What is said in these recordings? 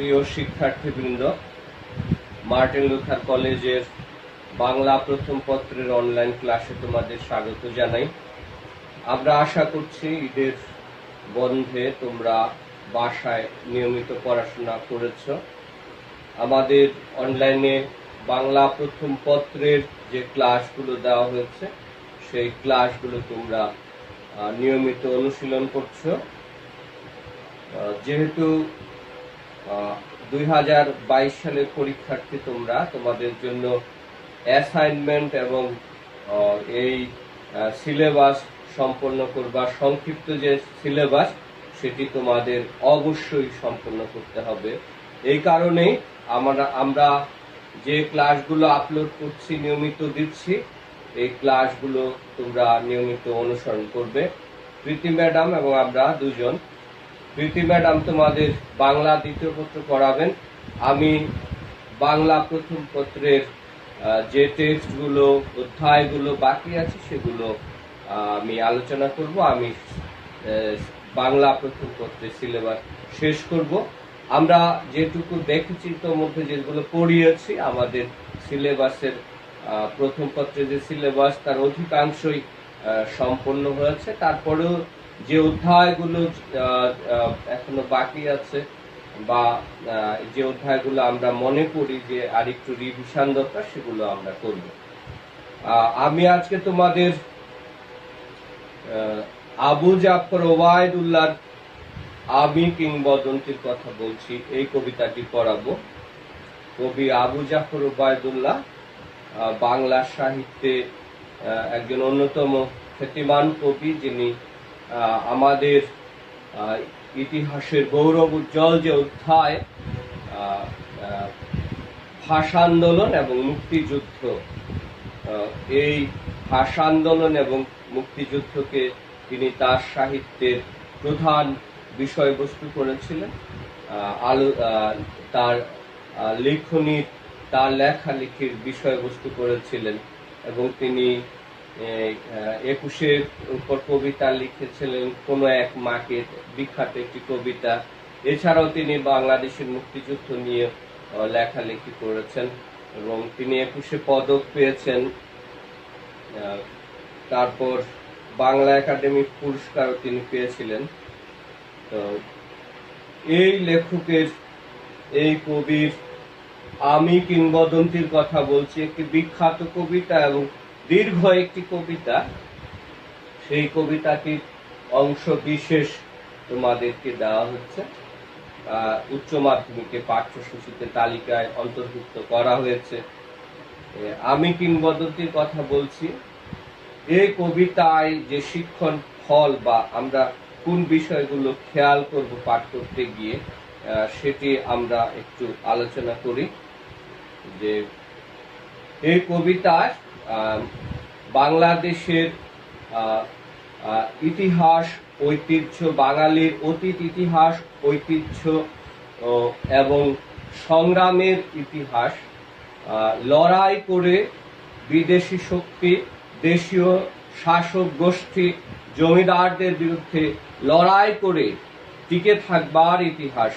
প্রিয় শিক্ষার্থীবৃন্দ, Martin Luther কলেজের বাংলা প্রথম পত্রের অনলাইন ক্লাসে তোমাদের স্বাগত জানাই। আমরা আশা করছি ঈদের বন্ধে তোমরা বাসায় নিয়মিত পড়াশোনা করেছ। আমাদের অনলাইনে বাংলা প্রথম পত্রের যে ক্লাসগুলো দেওয়া হয়েছে সেই ক্লাসগুলো তোমরা নিয়মিত অনুশীলন করছো। যেহেতু 2022 সালের পরীক্ষার্থী তোমরা, তোমাদের জন্য অ্যাসাইনমেন্ট এবং এই সিলেবাস সম্পন্ন করবা, সংক্ষিপ্ত যে সিলেবাস সেটি তোমাদের অবশ্যই সম্পন্ন করতে হবে। এই কারণেই আমরা যে ক্লাসগুলো আপলোড করছি, নিয়মিত দিচ্ছি, এই ক্লাসগুলো তোমরা নিয়মিত অনুসরণ করবে। প্রীতি ম্যাডাম এবং আমরা দুজন, প্রীতি ম্যাডাম তোমাদের বাংলা দ্বিতীয় পত্র পড়াবেন, আমি বাংলা প্রথম পত্রের যে টেক্সটগুলো, অধ্যায়গুলো বাকি আছে সেগুলো আমি আলোচনা করব। আমি বাংলা প্রথম পত্রের সিলেবাস শেষ করব। আমরা যেটুকু দেখেছি তোর মধ্যে যেগুলো পড়িয়েছি, আমাদের সিলেবাসের প্রথম পত্রের যে সিলেবাস তার অধিকাংশই সম্পন্ন হয়েছে। তারপরেও যে অধ্যায়গুলো এখনো বাকি আছে বা যে অধ্যায়গুলো আমরা মনে করি যে আরেকটু রিভিশন দরকার, সেগুলো আমরা করব। আমি আজকে তোমাদের আবু জাফর ওবায়দুল্লাহর আমি কিংবদন্তির কথা বলছি, এই কবিতাটি পড়াবো। কবি আবু জাফর ওবায়দুল্লাহ বাংলা সাহিত্যে একজন অন্যতম খ্যাতিমান কবি, যিনি আমাদের ইতিহাসের গৌরব উজ্জ্বল যে অধ্যায় ভাষা আন্দোলন এবং মুক্তিযুদ্ধ, এই ভাষা আন্দোলন এবং মুক্তিযুদ্ধকে তিনি তার সাহিত্যের প্রধান বিষয়বস্তু করেছিলেন। তার লেখনী, তার লেখালেখির বিষয়বস্তু করেছিলেন এবং তিনি 21-এর উপর কবিতা লিখেছিলেন, কোনো এক মাকে, বিখ্যাত একটি কবিতা। এছাড়াও তিনি বাংলাদেশের মুক্তিযুদ্ধ নিয়ে লেখালেখি করেছেন এবং তিনি 21-এ পদক পেয়েছেন। তারপর বাংলা একাডেমি পুরস্কারও তিনি পেয়েছিলেন। তো এই লেখকের, এই কবির আমি কিংবদন্তির কথা বলছি, একটি বিখ্যাত কবিতা এবং দীর্ঘ একটি কবিতা। সেই কবিতাটির অংশ বিশেষ তোমাদেরকে দেওয়া হচ্ছে, উচ্চ মাধ্যমিকে পাঠ্যসূচিতে তালিকায় অন্তর্ভুক্ত করা হয়েছে। আমি কিংবদন্তির কথা বলছি। এই কবিতায় যে শিক্ষণ ফল বা আমরা কোন বিষয়গুলো খেয়াল করব পাঠ করতে গিয়ে, সেটি আমরা একটু আলোচনা করি। যে এই কবিতায় বাংলাদেশের ইতিহাস, ঐতিহ্য, বাঙালির অতীত ইতিহাস, ঐতিহ্য এবং সংগ্রামের ইতিহাস, লড়াই করে বিদেশি শক্তি, দেশীয় শাসক গোষ্ঠী, জমিদারদের বিরুদ্ধে লড়াই করে টিকে থাকবার ইতিহাস,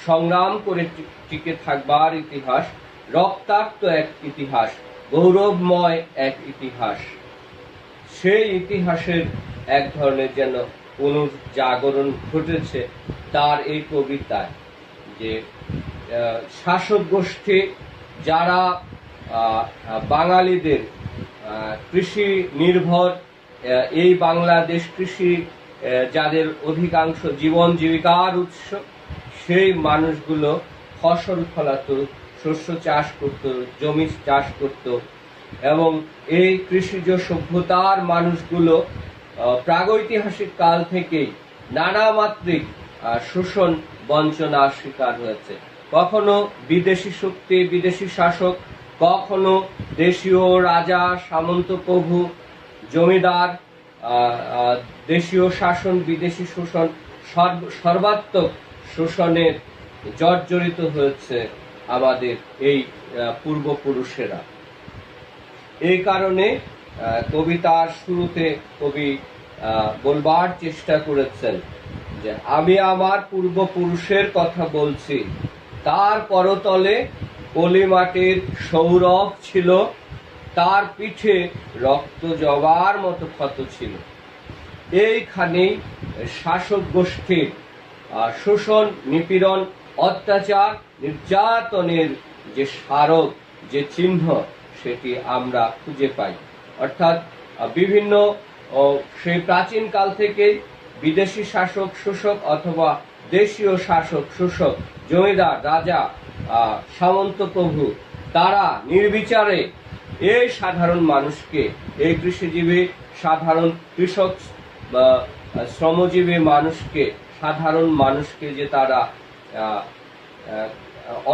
সংগ্রাম করে টিকে থাকবার ইতিহাস, রক্তাক্ত এক ইতিহাস, গৌরবময় এক ইতিহাস। সেই ইতিহাসের এক ধরনের যেন পুনর্জাগরণ ঘটেছে তার এই কবিতায়। যে শাসক গোষ্ঠী যারা বাঙালিদের কৃষি নির্ভর এই বাংলাদেশ, কৃষি যাদের অধিকাংশ জীবন জীবিকার উৎস, সেই মানুষগুলো ফসল ফলাতো, শস্য চাষ করত, জমি চাষ করত এবং এই কৃষিজ সভ্যতার মানুষগুলো প্রাগৈতিহাসিক কাল থেকেই নানা মাত্রিক শোষণ বঞ্চনার শিকার হয়েছে। কখনো বিদেশি শক্তি, বিদেশি শাসক, কখনো দেশীয় রাজা, সামন্ত প্রভু, জমিদার, দেশীয় শাসন, বিদেশি শোষণ, সর্বাত্মক শোষণের জর্জরিত হয়েছে আমাদের এই পূর্বপুরুষেরা। এই কারণে কবিতার শুরুতে কবি বলবার চেষ্টা করেছেন যে আমি আমার পূর্বপুরুষের কথা বলছি, তার করতলে পলিমাটির সৌরভ ছিল, তার পিঠে রক্ত জবার মতো ক্ষত ছিল। এইখানেই শাসক গোষ্ঠীর শোষণ, নিপীড়ন, অত্যাচার, নির্যাতনের যে স্মারক, যে চিহ্ন, সেটি আমরা খুঁজে পাই। অর্থাৎ বিভিন্ন সেই প্রাচীন কাল থেকে বিদেশি শাসক শোষক অথবা দেশীয় শাসক শোষক, জমিদার, রাজা, সামন্ত প্রভু, তারা নির্বিচারে এই সাধারণ মানুষকে, এই কৃষিজীবী সাধারণ কৃষক বা শ্রমজীবী মানুষকে, সাধারণ মানুষকে যে তারা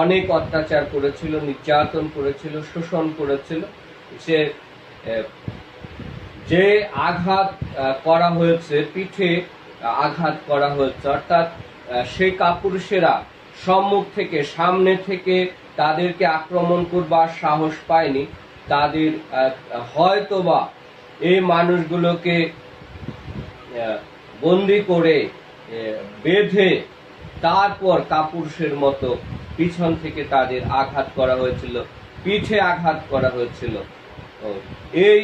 অনেক অত্যাচার করেছিল, নির্যাতন করেছিল, শোষণ করেছিল, যে আঘাত করা হয়েছে, পিঠে আঘাত করা হয়েছে, অর্থাৎ সেই কাপুরুষেরা সম্মুখ থেকে, সামনে থেকে তাদেরকে আক্রমণ করবার সাহস পায়নি। তাদের হয়তোবা এই মানুষগুলোকে বন্দি করে বেঁধে তারপর কাপুরুষের মতো পিছন থেকে তাদের আঘাত করা হয়েছিল, পিঠে আঘাত করা হয়েছিল। এই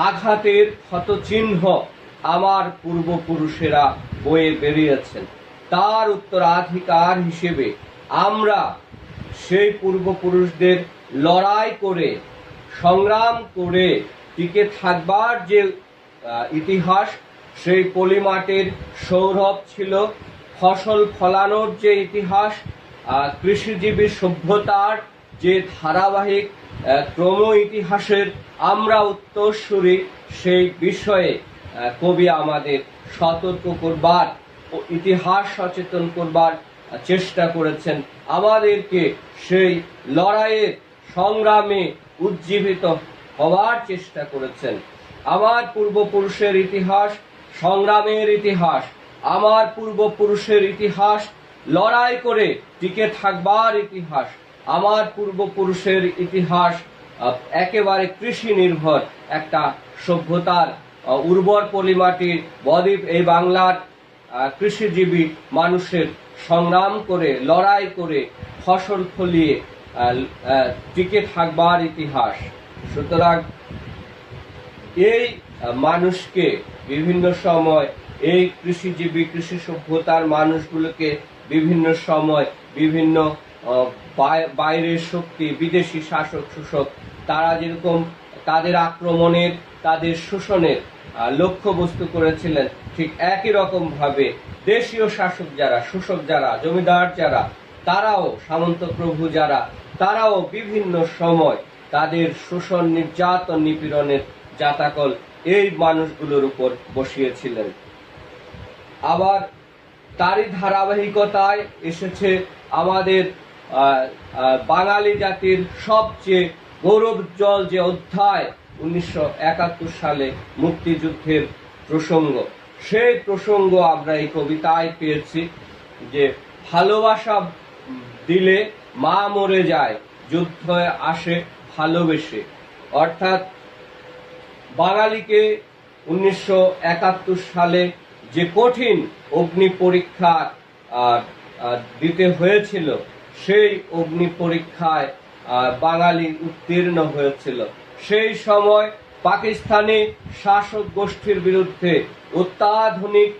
আঘাতের ক্ষতচিহ্ন আমার পূর্বপুরুষেরা বয়ে বেরিয়েছেন। তার উত্তরাধিকার হিসেবে আমরা সেই পূর্বপুরুষদের লড়াই করে, সংগ্রাম করে টিকে থাকবার যে ইতিহাস, সেই পলিমাটির সৌরভ ছিল, ফসল ফলানোর যে ইতিহাস, কৃষিজীবী সভ্যতার যে ধারাবাহিক ক্রম ইতিহাসের আমরা উত্তরসূরি, সেই বিষয়ে কবি আমাদের সতর্ক করবার, ইতিহাস সচেতন করবার চেষ্টা করেছেন। আমাদেরকে সেই লড়াইয়ের সংগ্রামে উজ্জীবিত হওয়ার চেষ্টা করেছেন। আমার পূর্বপুরুষের ইতিহাস সংগ্রামের ইতিহাস, আমার পূর্বপুরুষের ইতিহাস লড়াই করে টিকে থাকবার ইতিহাস, আমার পূর্বপুরুষের ইতিহাস একেবারে কৃষি নির্ভর একটা সভ্যতার উর্বর পলিমাটির বদ্বীপ এই বাংলার কৃষিজীবী মানুষের সংগ্রাম করে, লড়াই করে, ফসল ফলিয়ে টিকে থাকবার ইতিহাস। সুতরাং এই মানুষকে বিভিন্ন সময়, এই কৃষিজীবী কৃষি সভ্যতার মানুষগুলোকে বিভিন্ন সময় বিভিন্ন বাইরের শক্তি, বিদেশি শাসক শোষক, তারা যেরকম তাদের আক্রমণের, তাদের শোষণের লক্ষ্যবস্তু করেছিলেন, ঠিক একই রকম ভাবে দেশীয় শাসক যারা, শোষক যারা, জমিদার যারা, তারাও, সামন্ত প্রভু যারা, তারাও বিভিন্ন সময় তাদের শোষণ, নির্যাতন, নিপীড়নের জাতাকল এই মানুষগুলোর উপর বসিয়েছিলেন। আবার তারই ধারাবাহিকতায় এসেছে আমাদের বাঙালি জাতির সবচেয়ে গৌরবোজ্জ্বল যে অধ্যায়, 1971 সালে মুক্তিযুদ্ধের প্রসঙ্গ। সেই প্রসঙ্গ আমরা এই কবিতায় পেয়েছি যে ভালোবাসা দিলে মা মরে যায়, যুদ্ধ আসে ভালোবেসে। অর্থাৎ বাঙালিকে 1971 সালে যে কঠিন অগ্নি পরীক্ষা দিতে হয়েছিল, সেই অগ্নি পরীক্ষায় বাঙালি উত্তীর্ণ হয়েছিল। সেই সময় পাকিস্তানি শাসক গোষ্ঠীর বিরুদ্ধে, অত্যাধুনিক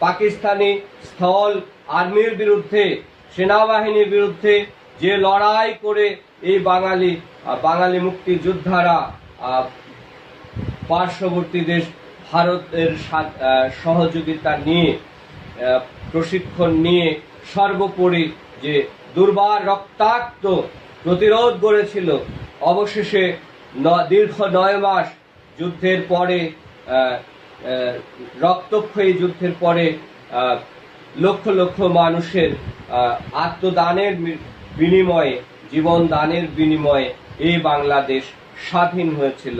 পাকিস্তানি স্থল আর্মির বিরুদ্ধে, সেনাবাহিনীর বিরুদ্ধে যে লড়াই করে এই বাঙালি মুক্তিযোদ্ধারা পার্শ্ববর্তী দেশ ভারতের সহযোগিতা নিয়ে, প্রশিক্ষণ নিয়ে, সর্বোপরি যে দুর্বার রক্তাক্ত প্রতিরোধ গড়েছিল, অবশেষে দীর্ঘ 9 মাস যুদ্ধের পরে, রক্তক্ষয়ী যুদ্ধের পরে লক্ষ লক্ষ মানুষের আত্মদানের বিনিময়ে, জীবন দানের বিনিময়ে এই বাংলাদেশ স্বাধীন হয়েছিল।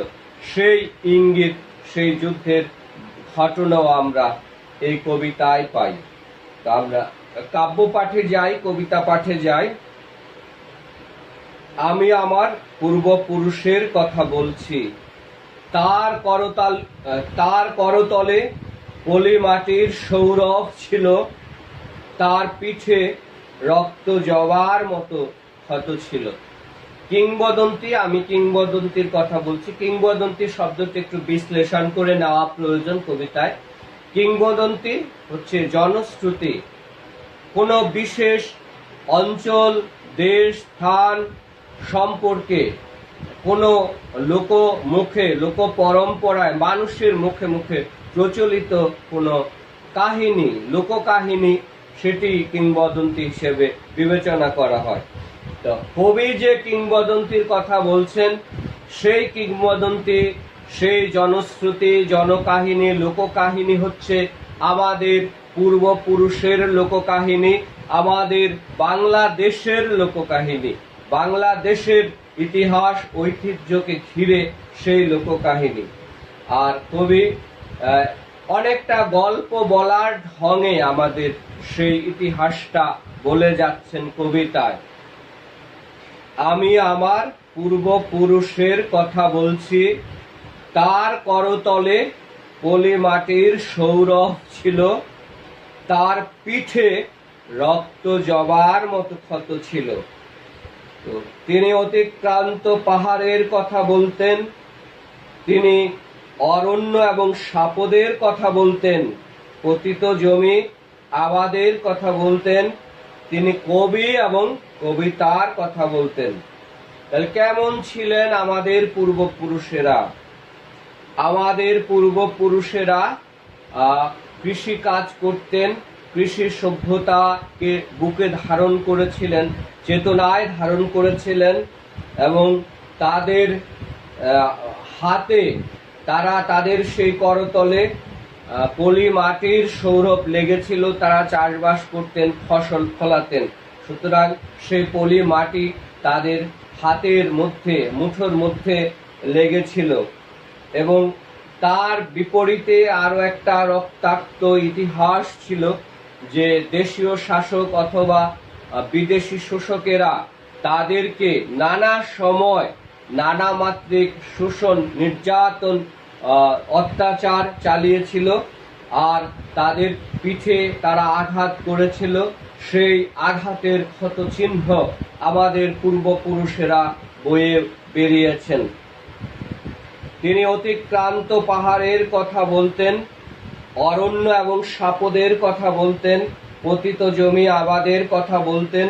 সেই ইঙ্গিত, সেই যুদ্ধের ঘটনাও আমরা এই কবিতায় পাই। তো আমরা কাব্য পাঠে যাই, কবিতা পাঠে যাই। আমি আমার পূর্বপুরুষের কথা বলছি, তার করতলে পলি মাটির সৌরভ ছিল, তার পিঠে রক্ত জবার মতো ক্ষত ছিল। কিংবদন্তি, আমি কিংবদন্তির কথা বলছি। কিংবদন্তি শব্দটি একটু বিশ্লেষণ করে নেওয়া প্রয়োজন কবিতায়। কিংবদন্তি হচ্ছে জনশ্রুতি, কোনো বিশেষ অঞ্চল, দেশ, স্থান সম্পর্কে কোনো লোকমুখে, লোক পরম্পরায়, মানুষের মুখে মুখে প্রচলিত কোনো কাহিনী, লোককাহিনী, সেটি কিংবদন্তি হিসেবে বিবেচনা করা হয়। তো কবি যে কিংবদন্তির কথা বলছেন, সেই কিংবদন্তি, সেই জনশ্রুতি, জনকাহিনী, লোককাহিনী হচ্ছে আমাদের পূর্বপুরুষের লোককাহিনী, আমাদের বাংলাদেশের লোককাহিনী, বাংলাদেশের ইতিহাস ঐতিহ্যকে ঘিরে সেই লোককাহিনী। আর কবি অনেকটা গল্প বলার ঢঙে আমাদের সেই ইতিহাসটা বলে যাচ্ছেন কবিতায়। আমি আমার পূর্বপুরুষের কথা বলছি, তার করতলে পলি মাটির সৌরভ ছিল, তার পিঠে রক্ত জবার মতো ক্ষত ছিল। তো তিনি অতিক্রান্ত পাহাড়ের কথা বলতেন, তিনি অরণ্য এবং সাপদের কথা বলতেন, পতিত জমি আবাদের কথা বলতেন, তিনি কবি এবং কবিতার কথা বলতেন। তাহলে কেমন ছিলেন আমাদের পূর্বপুরুষেরা? আমাদের পূর্বপুরুষেরা কৃষি কাজ করতেন, কৃষি সভ্যতাকে বুকে ধারণ করেছিলেন, চেতনায় ধারণ করেছিলেন, এবং তাদের হাতে, তারা তাদের সেই করতলে পলি মাটির সৌরভ লেগেছিল, তারা চাষবাস করতেন, ফসল ফলাতেন। সুতরাং সেই পলি মাটি তাদের হাতের মধ্যে, মুঠোর মধ্যে লেগেছিল। এবং তার বিপরীতে আরো একটা রক্তাক্ত ইতিহাস ছিল, যে দেশীয় শাসক অথবা বিদেশি শোষকেরা তাদেরকে নানা সময় নানা মাত্রিক শোষণ, নির্যাতন, অত্যাচার চালিয়েছিল, আর তাদের পিঠে তারা আঘাত করেছিল। সেই আঘাতের ক্ষত চিহ্ন আমাদের পূর্বপুরুষেরা বয়ে বেরিয়েছেন। তিনি অতিক্রান্ত পাহাড়ের কথা বলতেন, অরণ্য এবং সাপদের কথা বলতেন, পতিত জমি আবাদের কথা বলতেন,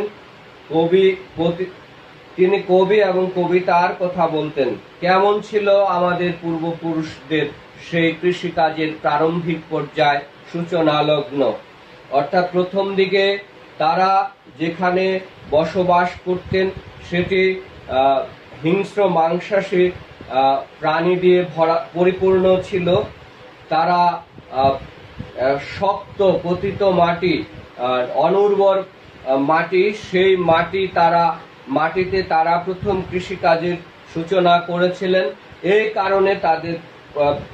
তিনি কবি এবং কবিতার কথা বলতেন। কেমন ছিল আমাদের পূর্বপুরুষদের সেই কৃষিকাজের প্রারম্ভিক পর্যায়, সূচনা লগ্ন? অর্থাৎ প্রথম দিকে তারা যেখানে বসবাস করতেন সেটি হিংস্র মাংসাশী প্রাণী দিয়ে পরিপূর্ণ ছিল। তারা শক্ত পতিত মাটি, অনুর্বর মাটি, সেই মাটিতে তারা প্রথম কৃষিকাজের সূচনা করেছিলেন। এই কারণে তাদের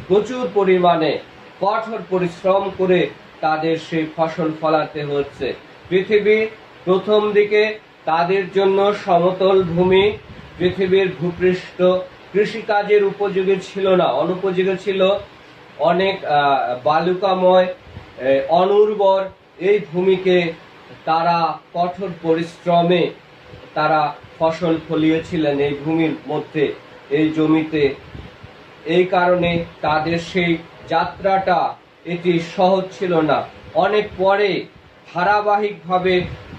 প্রচুর পরিমাণে কঠোর পরিশ্রম করে তাদের সেই ফসল ফলাতে হচ্ছে। পৃথিবী প্রথম দিকে তাদের জন্য সমতল ভূমি, পৃথিবীর ভূপৃষ্ঠ কৃষিকাজের উপযোগী ছিল না, অনুপযোগী ছিল, অনেক বালুকাময়, অনুর্বর। এই ভূমিকে তারা কঠোর পরিশ্রমে তারা ফসল ফলিয়েছিলেন এই ভূমির মধ্যে, এই জমিতে। এই কারণে তাদের সেই যাত্রাটা এটি সহজ ছিল না। অনেক পরে ধারাবাহিকভাবে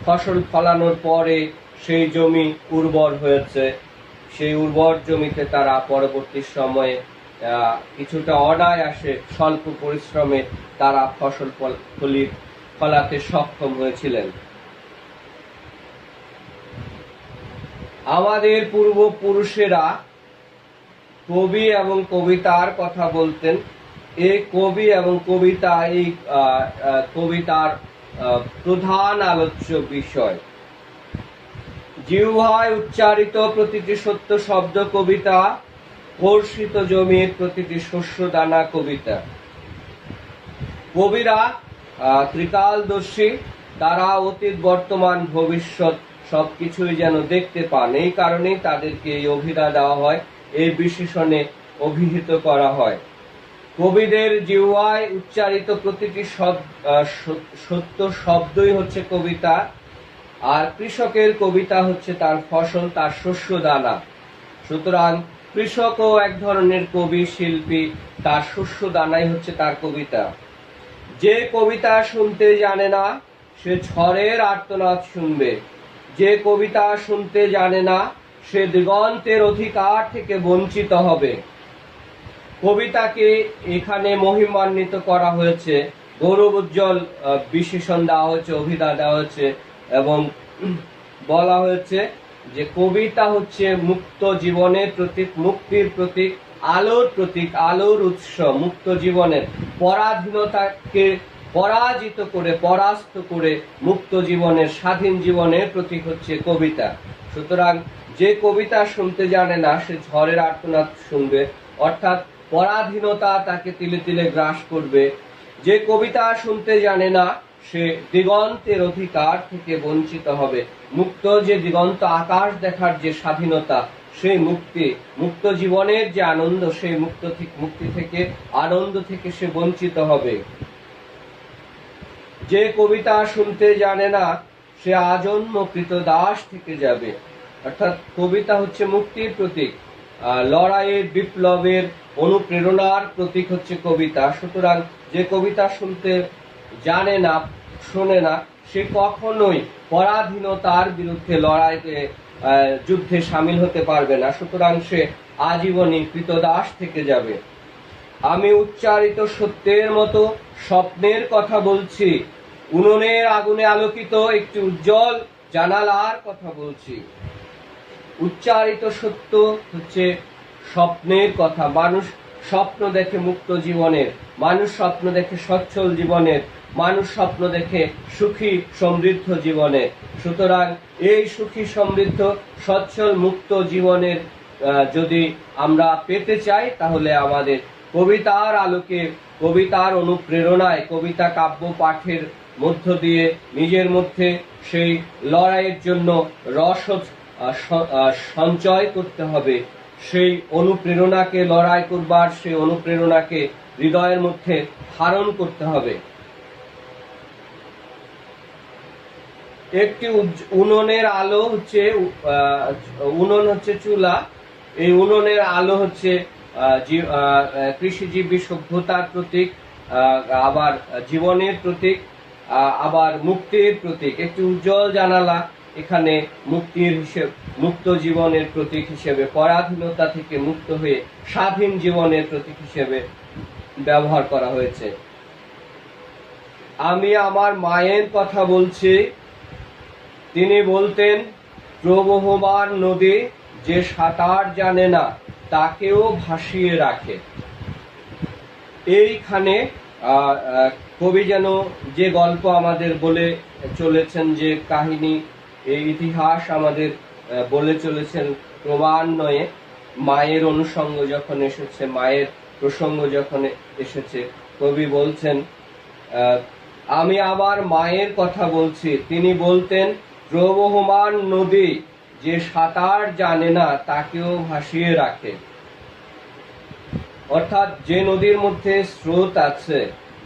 ফসল ফলানোর পরে সেই জমি উর্বর হয়েছে। সেই উর্বর জমিতে তারা পরবর্তী সময়ে কিছুটা অনায়াসে স্বল্প পরিশ্রমে তারা ফসল ফলাতে সক্ষম হয়েছিলেন। আমাদের পূর্বপুরুষেরা কবি এবং কবিতার কথা বলতেন। এই কবি এবং কবিতা, এই কবিতার প্রধান আলোচ্য বিষয়। জিহ্বায় উচ্চারিত প্রতিটি সত্য শব্দ কবিতা, বর্ষিত জমির প্রতিটি শস্য দানা কবিতা। কবিরা ত্রিকালদর্শী, তারা অতীত, বর্তমান, ভবিষ্যৎ সবকিছুই যেন দেখতে পান। এই কারণেই তাদেরকে এই অভিধা দেওয়া হয়, এই বিশেষণে অভিহিত করা হয়। কবিদের জিহ্বায় উচ্চারিত প্রতিটি সত্য শব্দই হচ্ছে কবিতা। আর কৃষকের কবিতা হচ্ছে তার ফসল, তার শস্য দানা। সুতরাং কৃষকও এক ধরনের কবি, শিল্পী, তার শস্য দানাই হচ্ছে তার কবিতা। যে কবিতা শুনতে জানে না সে ঝড়ের আর্তনাদ শুনবে, যে কবিতা শুনতে জানে না সে দিগন্তের অধিকার থেকে বঞ্চিত হবে। কবিতাকে এখানে মহিমান্বিত করা হয়েছে, গৌরব উজ্জ্বল বিশেষণ দেওয়া হয়েছে, অভিধা দেওয়া হয়েছে এবং বলা হয়েছে যে কবিতা হচ্ছে মুক্ত জীবনের প্রতীক, মুক্তির প্রতীক, আলোর প্রতীক, আলোর উৎস। মুক্ত জীবনের পরাধীনতাকে পরাজিত করে, পরাস্ত করে মুক্ত জীবনের, স্বাধীন জীবনের প্রতীক হচ্ছে কবিতা। সুতরাং যে কবিতা শুনতে জানে না সে ঝড়ের আর্তনাদ শুনবে, অর্থাৎ পরাধীনতা তাকে তিলে তিলে গ্রাস করবে। যে কবিতা শুনতে জানে না সে দিগন্তের অধিকার থেকে বঞ্চিত হবে। মুক্ত যে দিগন্ত, আকাশ দেখার যে স্বাধীনতা, সেই মুক্তি, মুক্ত জীবনের যে আনন্দ, সেই মুক্তি থেকে, আনন্দ থেকে সে বঞ্চিত হবে। যে কবিতা শুনতে জানে না সে আজন্ম কৃতদাস থেকে যাবে। অর্থাৎ কবিতা হচ্ছে মুক্তির প্রতীক, লড়াইয়ের, বিপ্লবের, অনুপ্রেরণার প্রতীক হচ্ছে কবিতা। সুতরাং যে কবিতা শুনতে জানে না, শোনে না, সে কখনোই পরাধীনতার বিরুদ্ধে লড়াইতে, যুদ্ধে সামিল হতে পারবে না। সুতরাং সে আজীবনই কৃতদাস থেকে যাবে। আমি উচ্চারিত সত্যের মতো স্বপ্নের কথা বলছি, উনুনের আগুনে আলোকিত একটি উজ্জ্বল জানালার কথা বলছি। উচ্চারিত সত্য হচ্ছে স্বপ্নের কথা। মানুষ স্বপ্ন দেখে মুক্ত জীবনের, মানুষ স্বপ্ন দেখে সচ্ছল জীবনের, মানুষ স্বপ্ন দেখে সুখী সমৃদ্ধ জীবনের। সুতরাং এই সুখী সমৃদ্ধ সচ্ছল মুক্ত জীবনের যদি আমরা পেতে চাই, তাহলে আমাদের কবিতার আলোকে, কবিতার অনুপ্রেরণায়, কবিতা কাব্য পাঠের মধ্য দিয়ে নিজের মধ্যে সেই লড়াইয়ের জন্য রসদ সঞ্চয় করতে হবে। সেই অনুপ্রেরণাকে, লড়াই করবার সেই অনুপ্রেরণাকে হৃদয়ের মধ্যে ধারণ করতে হবে। একটি উনুনের আলো হচ্ছে, উনুন হচ্ছে চুলা, এই উনুনের আলো হচ্ছে কৃষিজীবী সভ্যতার প্রতীক, আবার জীবনের প্রতীক, আবার মুক্তির প্রতীক। একটি উজ্জ্বল জানালা এখানে মুক্তির মুক্ত জীবনের প্রতীক হিসেবে, পরাধীনতা থেকে মুক্ত হয়ে স্বাধীন জীবনের প্রতীক হিসেবে ব্যবহার করা হয়েছে। আমি আমার মায়ের কথা বলছি, তিনি বলতেন প্রবহমান নদী যে সাঁতার জানে না তাকেও ভাসিয়ে রাখে। এইখানে কবি যেন যে গল্প আমাদের বলে চলেছেন, যে কাহিনী, এই ইতিহাস আমাদের বলে চলেছেন ক্রমান্বয়ে, মায়ের অনুষঙ্গ যখন এসেছে, মায়ের প্রসঙ্গ যখন এসেছে, কবি বলছেন আমি আমার মায়ের কথা বলছি, তিনি বলতেন প্রবহমান নদী যে সাঁতার জানে না তাকেও ভাসিয়ে রাখে। অর্থাৎ যে নদীর মধ্যে স্রোত আছে,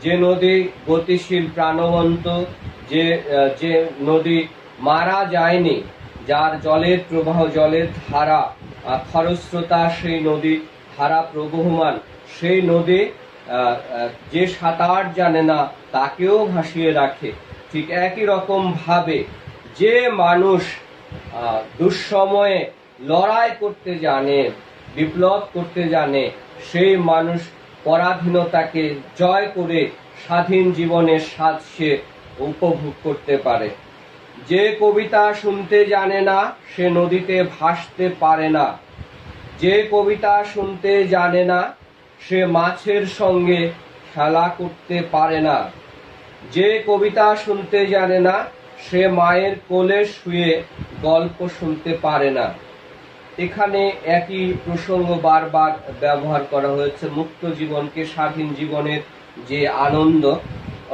যে নদী গতিশীল, প্রাণবন্ত, যে নদী মারা যায়নি, যার জলের প্রবাহ, জলের ধারা খরস্রোতা, সেই নদী ধারা প্রবহমান, সেই নদী যে সাঁতার জানে না তাকেও ভাসিয়ে রাখে। ঠিক একই রকম ভাবে যে মানুষ দুঃসময়ে লড়াই করতে জানে, বিপ্লব করতে জানে, সেই মানুষ পরাধীনতাকে জয় করে স্বাধীন জীবনের স্বাদ সে উপভোগ করতে পারে। যে কবিতা শুনতে জানে না সে নদীতে ভাসতে পারে না। যে কবিতা শুনতে জানে না সে মাছের সঙ্গে খেলা করতে পারে না। যে কবিতা শুনতে জানে না সে মায়ের কোলে শুয়ে গল্প শুনতে পারে না। এখানে একই প্রসঙ্গ বারবার ব্যবহার করা হয়েছে, মুক্ত জীবনকে, স্বাধীন জীবনের যে আনন্দ।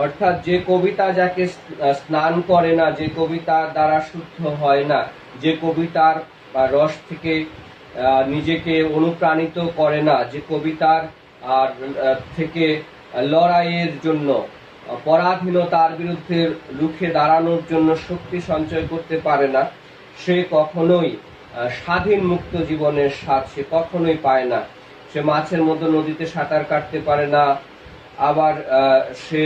অর্থাৎ যে কবিতা যাকে স্নান করে না, যে কবিতার দ্বারা শুদ্ধ হয় না, যে কবিতার রস থেকে নিজেকে অনুপ্রাণিত করে না, যে কবিতার থেকে লড়াইয়ের জন্য পরাধীনতার বিরুদ্ধে রুখে দাঁড়ানোর জন্য শক্তি সঞ্চয় করতে পারে না, সে কখনোই স্বাধীন মুক্ত জীবনের স্বাদ সে কখনোই পায় না। সে মাছের মতো নদীতে সাঁতার কাটতে পারে না, আবার সে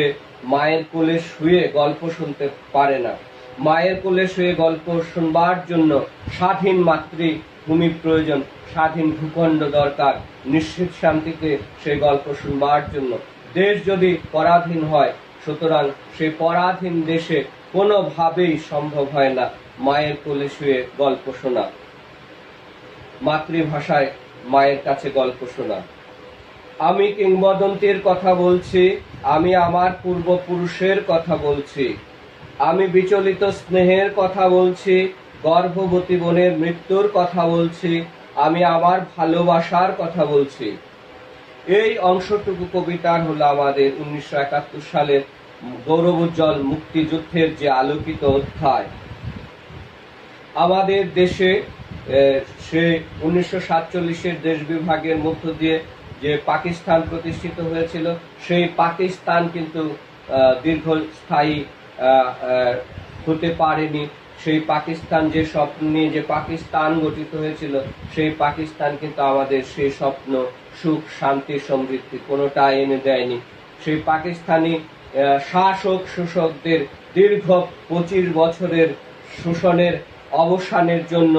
মায়ের কোলে শুয়ে গল্প শুনতে পারে না। মায়ের কোলে শুয়ে গল্প শুনবার জন্য স্বাধীন মাতৃভূমি প্রয়োজন, স্বাধীন ভূখণ্ড দরকার নিশ্চিত শান্তিতে সেই গল্প শুনবার জন্য। দেশ যদি পরাধীন হয়, সুতরাং সেই পরাধীন দেশে কোনোভাবেই সম্ভব হয় না মায়ের কোলে শুয়ে গল্প শোনা, মাতৃভাষায় মায়ের কাছে গল্প শোনা। আমি কিংবদন্তির কথা বলছি, আমি আমার পূর্বপুরুষের কথা বলছি, আমি বিচলিত স্নেহের কথা বলছি, গর্ভবতী বোনের মৃত্যুর কথা বলছি, আমি আমার ভালোবাসার কথা বলছি। এই অংশটুকু কবিতার হলো আমাদের 1971 সালের গৌরবোজ্জ্বল মুক্তিযুদ্ধের যে আলোকিত অধ্যায়। আমাদের দেশে সে 1947-এর দেশ বিভাগের মধ্য দিয়ে যে পাকিস্তান প্রতিষ্ঠিত হয়েছিল, সেই পাকিস্তান কিন্তু দীর্ঘস্থায়ী হতে পারেনি। সেই পাকিস্তান যে স্বপ্ন নিয়ে যে পাকিস্তান গঠিত হয়েছিল, সেই পাকিস্তান কিন্তু আমাদের সেই স্বপ্ন সুখ শান্তি সমৃদ্ধি কোনোটা এনে দেয়নি। সেই পাকিস্তানি শাসক শোষকদের দীর্ঘ 25 বছরের শোষণের অবসানের জন্য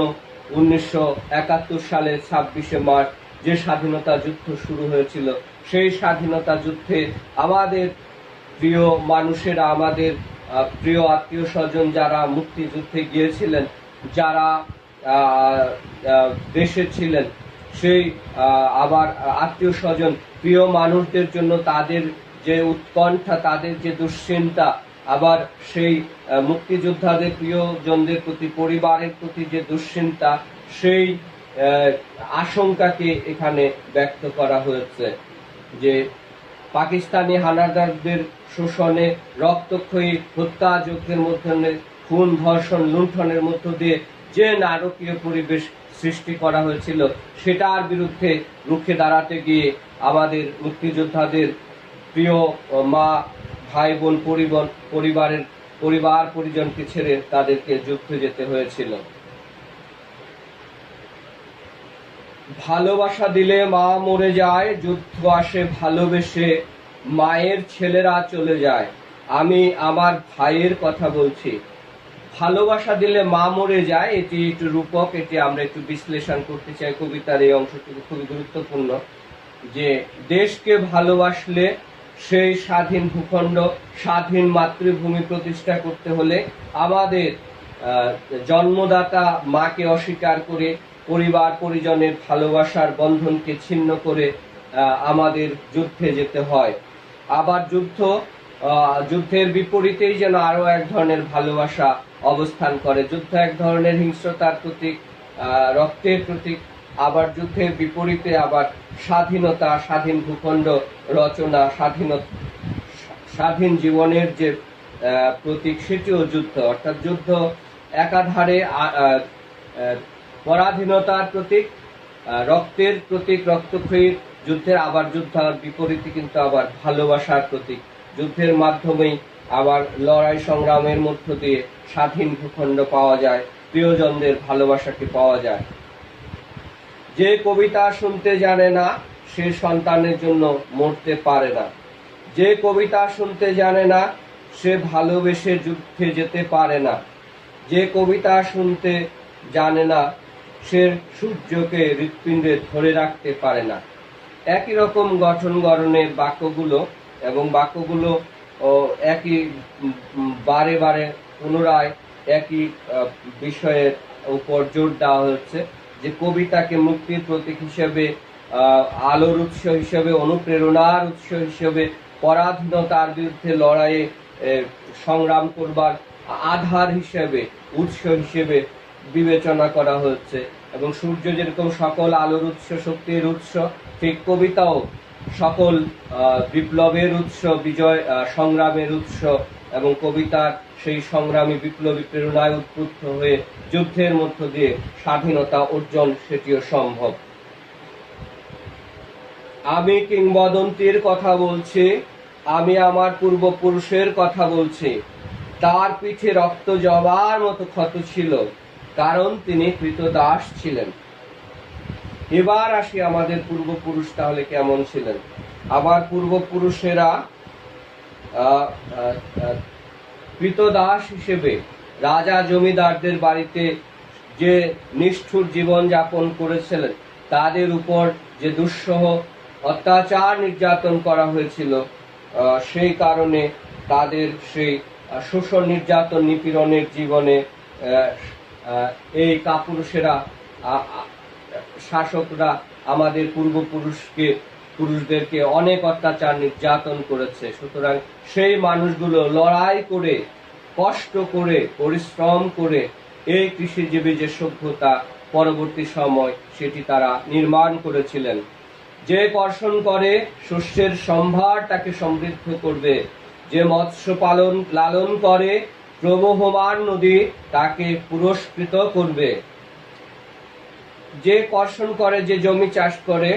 1971 সালের 26শে মার্চ যে স্বাধীনতা যুদ্ধ শুরু হয়েছিল, সেই স্বাধীনতা যুদ্ধে আমাদের প্রিয় মানুষেরা, আমাদের প্রিয় আত্মীয় স্বজন যারা মুক্তিযুদ্ধে গিয়েছিলেন, যারা দেশে ছিলেন, সেই আবার আত্মীয় স্বজন প্রিয় মানুষদের জন্য তাদের যে উৎকণ্ঠা, তাদের যে দুশ্চিন্তা, আবার সেই মুক্তিযোদ্ধাদের প্রিয়জনদের প্রতি, পরিবারের প্রতি যে দুশ্চিন্তা, সেই আশঙ্কাকে এখানে ব্যক্ত করা হয়েছে যে পাকিস্তানি হানাদারদের শোষণে, রক্তক্ষয়ী হত্যাযজ্ঞের মধ্যে, খুন ধর্ষণ লুণ্ঠনের মধ্য দিয়ে যে নারকীয় পরিবেশ সৃষ্টি করা হয়েছিল, সেটার বিরুদ্ধে রুখে দাঁড়াতে গিয়ে আমাদের মুক্তিযোদ্ধাদের প্রিয় মা, ভাই বোন, পরিবার পরিজনকে ছেড়ে তাদেরকে যুদ্ধে যেতে হয়েছিল। ভালোবাসা দিলে মা মরে যায়, যুদ্ধ আসে ভালোবেসে, মায়ের ছেলেরা চলে যায়। আমি আমার ভাইয়ের কথা বলছি। ভালোবাসা দিলে মা মরে যায়, এটি একটু রূপক, এটি আমরা একটু বিশ্লেষণ করতে চাই। কবিতার এই অংশটুকু খুবই গুরুত্বপূর্ণ যে দেশকে ভালোবাসলে সেই স্বাধীন ভূখণ্ড, স্বাধীন মাতৃভূমি প্রতিষ্ঠা করতে হলে আমাদের জন্মদাতা মাকে অস্বীকার করে, পরিবার পরিজনের ভালোবাসার বন্ধনকে ছিন্ন করে আমাদের যুদ্ধে যেতে হয়। আবার যুদ্ধের বিপরীতেই যেন আরো এক ধরনের ভালোবাসা অবস্থান করে। যুদ্ধ এক ধরনের হিংস্রতার প্রতীক, রক্তের প্রতীক। আবার যুদ্ধের বিপরীতে আবার স্বাধীনতা, স্বাধীন ভূখণ্ড রচনা, স্বাধীন জীবনের যে প্রতীক, সেটিও যুদ্ধ। অর্থাৎ যুদ্ধ একাধারে পরাধীনতার প্রতীক, রক্তের প্রতীক, রক্তক্ষয়ীর যুদ্ধের, আবার যুদ্ধের বিপরীতে কিন্তু আবার ভালোবাসার প্রতীক। যুদ্ধের মাধ্যমেই আবার লড়াই সংগ্রামের মধ্য দিয়ে স্বাধীন ভূখণ্ড পাওয়া যায়, প্রিয়জনদের ভালোবাসাকে পাওয়া যায়। যে কবিতা শুনতে জানে না, সে সন্তানের জন্য মরতে পারে না। যে কবিতা শুনতে জানে না, সে ভালোবেসে যুদ্ধে যেতে পারে না। যে কবিতা শুনতে জানে না, সে সূর্যকে হৃৎপিণ্ডে ধরে রাখতে পারে না। একই রকম গঠন গড়নের বাক্যগুলো, এবং বাক্যগুলো একই বারে বারে পুনরায় একই বিষয়ের উপর জোর দেওয়া হচ্ছে যে কবিতাকে মুক্তির প্রতীক হিসেবে, আলোর উৎস হিসেবে, অনুপ্রেরণার উৎস হিসেবে, পরাধীনতার বিরুদ্ধে লড়াইয়ে সংগ্রাম করবার আধার হিসেবে, উৎস হিসেবে বিবেচনা করা হচ্ছে। এবং সূর্য যেরকম সকল আলোর উৎস, শক্তির উৎস, ঠিক কবিতাও সকল বিপ্লবের উৎস, বিজয় সংগ্রামের উৎস। এবং কবিতার সেই সংগ্রামী বিপ্লবী প্রেরণায় উদ্বুদ্ধ হয়ে যুদ্ধের মধ্য দিয়ে স্বাধীনতা অর্জন, সেটিও সম্ভব। আমি কিংবদন্তির কথা বলছি, আমি আমার পূর্বপুরুষের কথা বলছি, তার পিঠে রক্ত জবার মতো ক্ষত ছিল, কারণ তিনি কৃতদাস ছিলেন। এবার আসি আমাদের পূর্বপুরুষ তাহলে কেমন ছিলেন। আমার পূর্বপুরুষেরা কৃতদাস হিসেবে রাজা জমিদারদের বাড়িতে যে নিষ্ঠুর জীবন যাপন করেছিলেন, তাদের উপর যে দুঃসহ অত্যাচার নির্যাতন করা হয়েছিল, সেই কারণে তাদের সেই শোষণ নির্যাতন নিপীড়নের জীবনে এই কাপুরুষেরা শাসকরা আমাদের পুরুষদেরকে অনেক অত্যাচার নির্যাতন করেছে। সুতরাং সেই মানুষগুলো লড়াই করে, কষ্ট করে, পরিশ্রম করে এই কৃষিজীবী যে সভ্যতা পরবর্তী সময় সেটি তারা নির্মাণ করেছিলেন। যে কর্ষণ করে শস্যের সম্ভার তাকে সমৃদ্ধ করবে, যে মৎস্য লালন করে প্রবহমান নদী তাকে পুরস্কৃত করবে। যে কর্ষণ করে, যে জমি চাষ করে,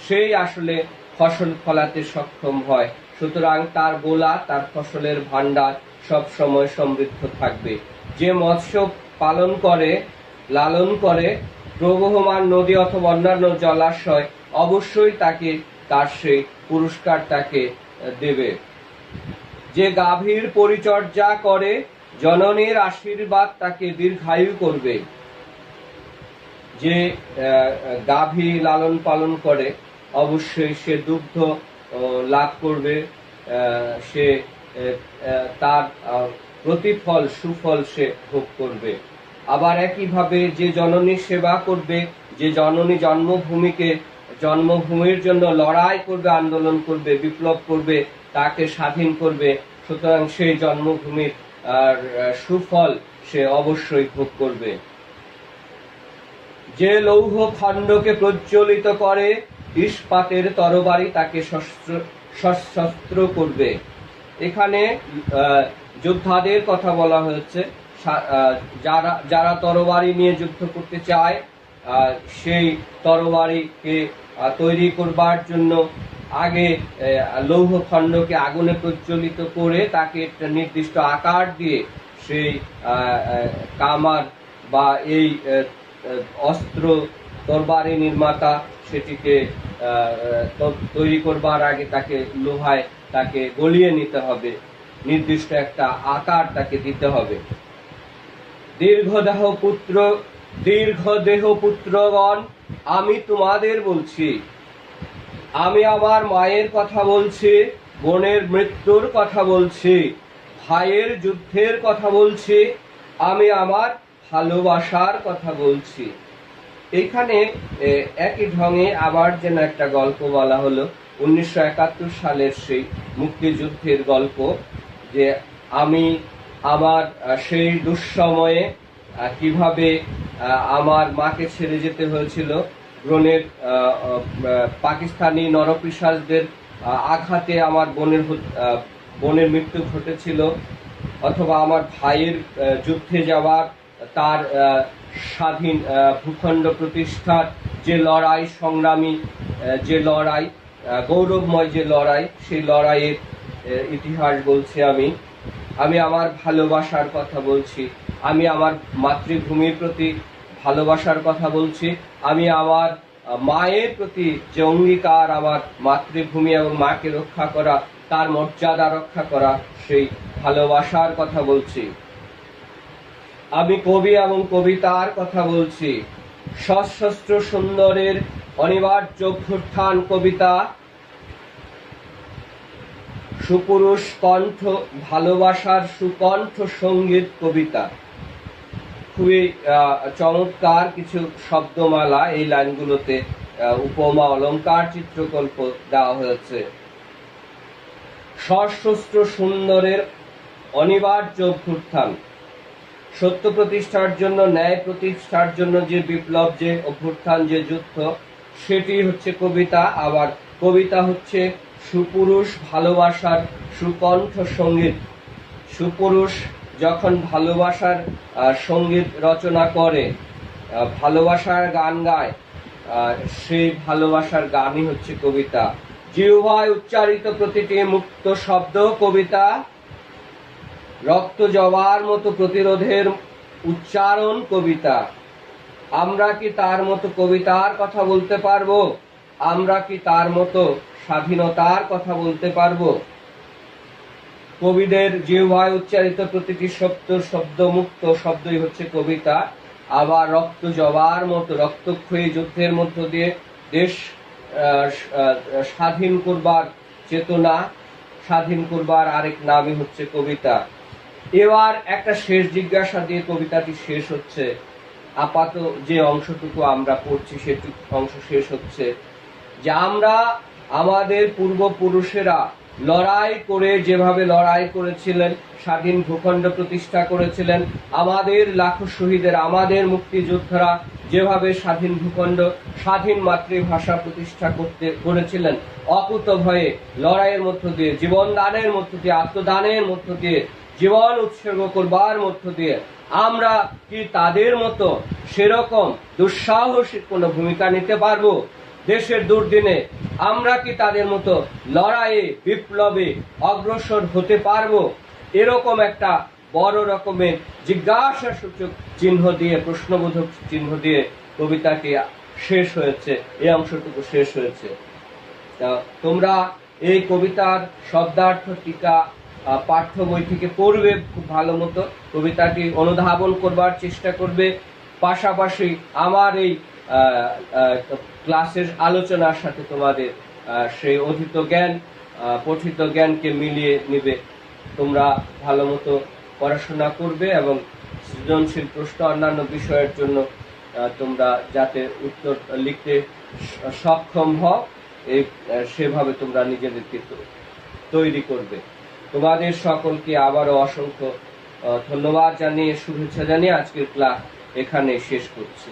সেই আসলে ফসল ফলাতে সক্ষম হয়। সুতরাং তার গোলা, তার ফসলের ভান্ডার সব সময় সমৃদ্ধ থাকবে। যে মৎস্য পালন করে, লালন করে প্রবহমান নদী অথবা অন্যান্য জলাশয়, অবশ্যই তাকে তার সেই পুরস্কার তাকে দেবে। যে গাভীর পরিচর্যা করে জননীর আশীর্বাদ তাকে দীর্ঘায়ু করবে। যে গাভী লালন পালন করে অবশ্যই সে দুগ্ধ লাভ করবে, সে তার প্রতিফল সুফল সে ভোগ করবে। আবার একইভাবে যে জননীর সেবা করবে, যে জননী জন্মভূমির জন্য লড়াই করবে, আন্দোলন করবে, বিপ্লব করবে, তাকে স্বাধীন করবে, সুতরাং সেই জন্মভূমির সুফল সে অবশ্যই ভোগ করবে। যে লৌহ খণ্ডকে প্রজ্বলিত করে ইস্পাতের তরবারি তাকে সশস্ত্র করবে। এখানে যোদ্ধাদের কথা বলা হয়েছে। যারা তরবারি নিয়ে যুদ্ধ করতে চায়, সেই তরবারিকে তৈরি করবার জন্য আগে লৌহ খণ্ডকে আগুনে প্রজ্বলিত করে তাকে একটা নির্দিষ্ট আকার দিয়ে সেই কামার বা এই অস্ত্র তরবারি নির্মাতা সেটিকে তৈরি করবার আগে তাকে লোহায় তাকে গলিয়ে নিতে হবে, নির্দিষ্ট একটা আকার তাকে দিতে হবে। দীর্ঘদেহ পুত্রগণ, আমি তোমাদের বলছি, আমি আমার মায়ের কথা বলছি, বোনের মৃত্যুর কথা বলছি, ভাইয়ের যুদ্ধের কথা বলছি, আমি আমার ভালোবাসার কথা বলছি। এখানে একই ঢঙে আবার যেন একটা গল্প বলা হলো, 1971 সালের সেই মুক্তিযুদ্ধের গল্প, যে আমি আমার সেই দুঃসময়ে কিভাবে আমার মাকে ছেড়ে যেতে হয়েছিল, ব্রণের পাকিস্তানি নরপিশাচদের আঘাতে আমার বোনের মৃত্যু ঘটেছিল, অথবা আমার ভাইয়ের যুদ্ধে যাওয়ার, তার স্বাধীন ভূখণ্ড প্রতিষ্ঠার যে লড়াই, সংগ্রামী যে লড়াই, গৌরবময় যে লড়াই, সেই লড়াইয়ের ইতিহাস বলছি। আমি আমার ভালোবাসার কথা বলছি, আমি আমার মাতৃভূমির প্রতি ভালোবাসার কথা বলছি, আমি আমার মায়ের প্রতি যে অঙ্গীকার, আমার মাতৃভূমি এবং মাকে রক্ষা করা, তার মর্যাদা রক্ষা করা, সেই ভালোবাসার কথা বলছি। আমি কবি এবং কবিতার কথা বলছি। সশস্ত্র সুন্দরের অনিবার্য অভ্যুত্থান কবিতা, সুপুরুষ কণ্ঠ, ভালোবাসার সুকণ্ঠ সঙ্গীত কবিতা। খুবই চমৎকার কিছু শব্দমালা এই লাইনগুলোতে, উপমা অলংকার চিত্রকল্প দেওয়া হয়েছে। সশস্ত্র সুন্দরের অনিবার্য অভ্যুত্থান, সত্য প্রতিষ্ঠার জন্য, ন্যায় প্রতিষ্ঠার জন্য যে বিপ্লব, যে অভ্যুত্থান, যে যুদ্ধ, সেটি হচ্ছে কবিতা। আবার কবিতা হচ্ছে সুপুরুষ ভালোবাসার সুকণ্ঠ সঙ্গীত। সুপুরুষ যখন ভালোবাসার সঙ্গীত রচনা করে, ভালোবাসার গান গায়, সেই ভালোবাসার গানই হচ্ছে কবিতা। জিহ্বায় উচ্চারিত প্রতিটি মুক্ত শব্দ কবিতা, রক্ত জবার মতো প্রতিরোধের উচ্চারণ কবিতা। আমরা কি তার মতো কবিতার কথা বলতে পারবো? আমরা কি তার মতো স্বাধীনতার কথা বলতে পারবো? কবিদের জিহ্বায় উচ্চারিত প্রতিটি শব্দ মুক্ত শব্দই হচ্ছে কবিতা। আবার রক্ত জবার মতো রক্তক্ষয়ী যুদ্ধের মধ্য দিয়ে দেশ স্বাধীন করবার চেতনা, স্বাধীন করবার আরেক নামই হচ্ছে কবিতা। এবার একটা শেষ জিজ্ঞাসা দিয়ে কবিতাটি শেষ হচ্ছে। আপাত যে অংশটুকু আমরা পড়ছি সেটুকু অংশ শেষ হচ্ছে যে আমরা আমাদের পূর্বপুরুষেরা লড়াই করে যেভাবে লড়াই করেছিলেন, স্বাধীন ভূখণ্ড প্রতিষ্ঠা করেছিলেন, আমাদের লাখো শহীদের, আমাদের মুক্তিযোদ্ধারা যেভাবে স্বাধীন ভূখণ্ড, স্বাধীন মাতৃভাষা প্রতিষ্ঠা করেছিলেন, অকুতভয়ে লড়াইয়ের মধ্য দিয়ে, জীবন দানের মধ্য দিয়ে, আত্মদানের মধ্য দিয়ে, জীবন উৎসর্গ করবার মধ্য দিয়ে আমরা কি তাদের মতো সেরকম দুঃসাহসিক কোনো ভূমিকা নিতে পারবো? দেশের দুর্দিনে আমরা কি তাদের মতো লড়াইয়ে, বিপ্লবে অগ্রসর হতে পারবো? এরকম একটা বড় রকমের জিজ্ঞাসা সূচক চিহ্ন দিয়ে, প্রশ্নবোধক চিহ্ন দিয়ে কবিতাটি শেষ হয়েছে, এই অংশটুকু শেষ হয়েছে। তোমরা এই কবিতার শব্দার্থ টিকা পাঠ্য বই থেকে পড়বে খুব ভালো মতো, কবিতাটি অনুধাবন করবার চেষ্টা করবে। পাশাপাশি আমার এই ক্লাসের আলোচনার সাথে তোমাদের সেই অধীত জ্ঞান, পঠিত জ্ঞানকে মিলিয়ে নিবে। তোমরা ভালো মতো পড়াশোনা করবে এবং সৃজনশীল প্রশ্ন অন্যান্য বিষয়ের জন্য তোমরা যাতে উত্তর লিখতে সক্ষম হও, এই সেভাবে তোমরা নিজেদেরকে তৈরি করবে। তোমাদের সকলকে আবারও অসংখ্য ধন্যবাদ জানিয়ে, শুভেচ্ছা জানিয়ে আজকের ক্লাস এখানে শেষ করছি।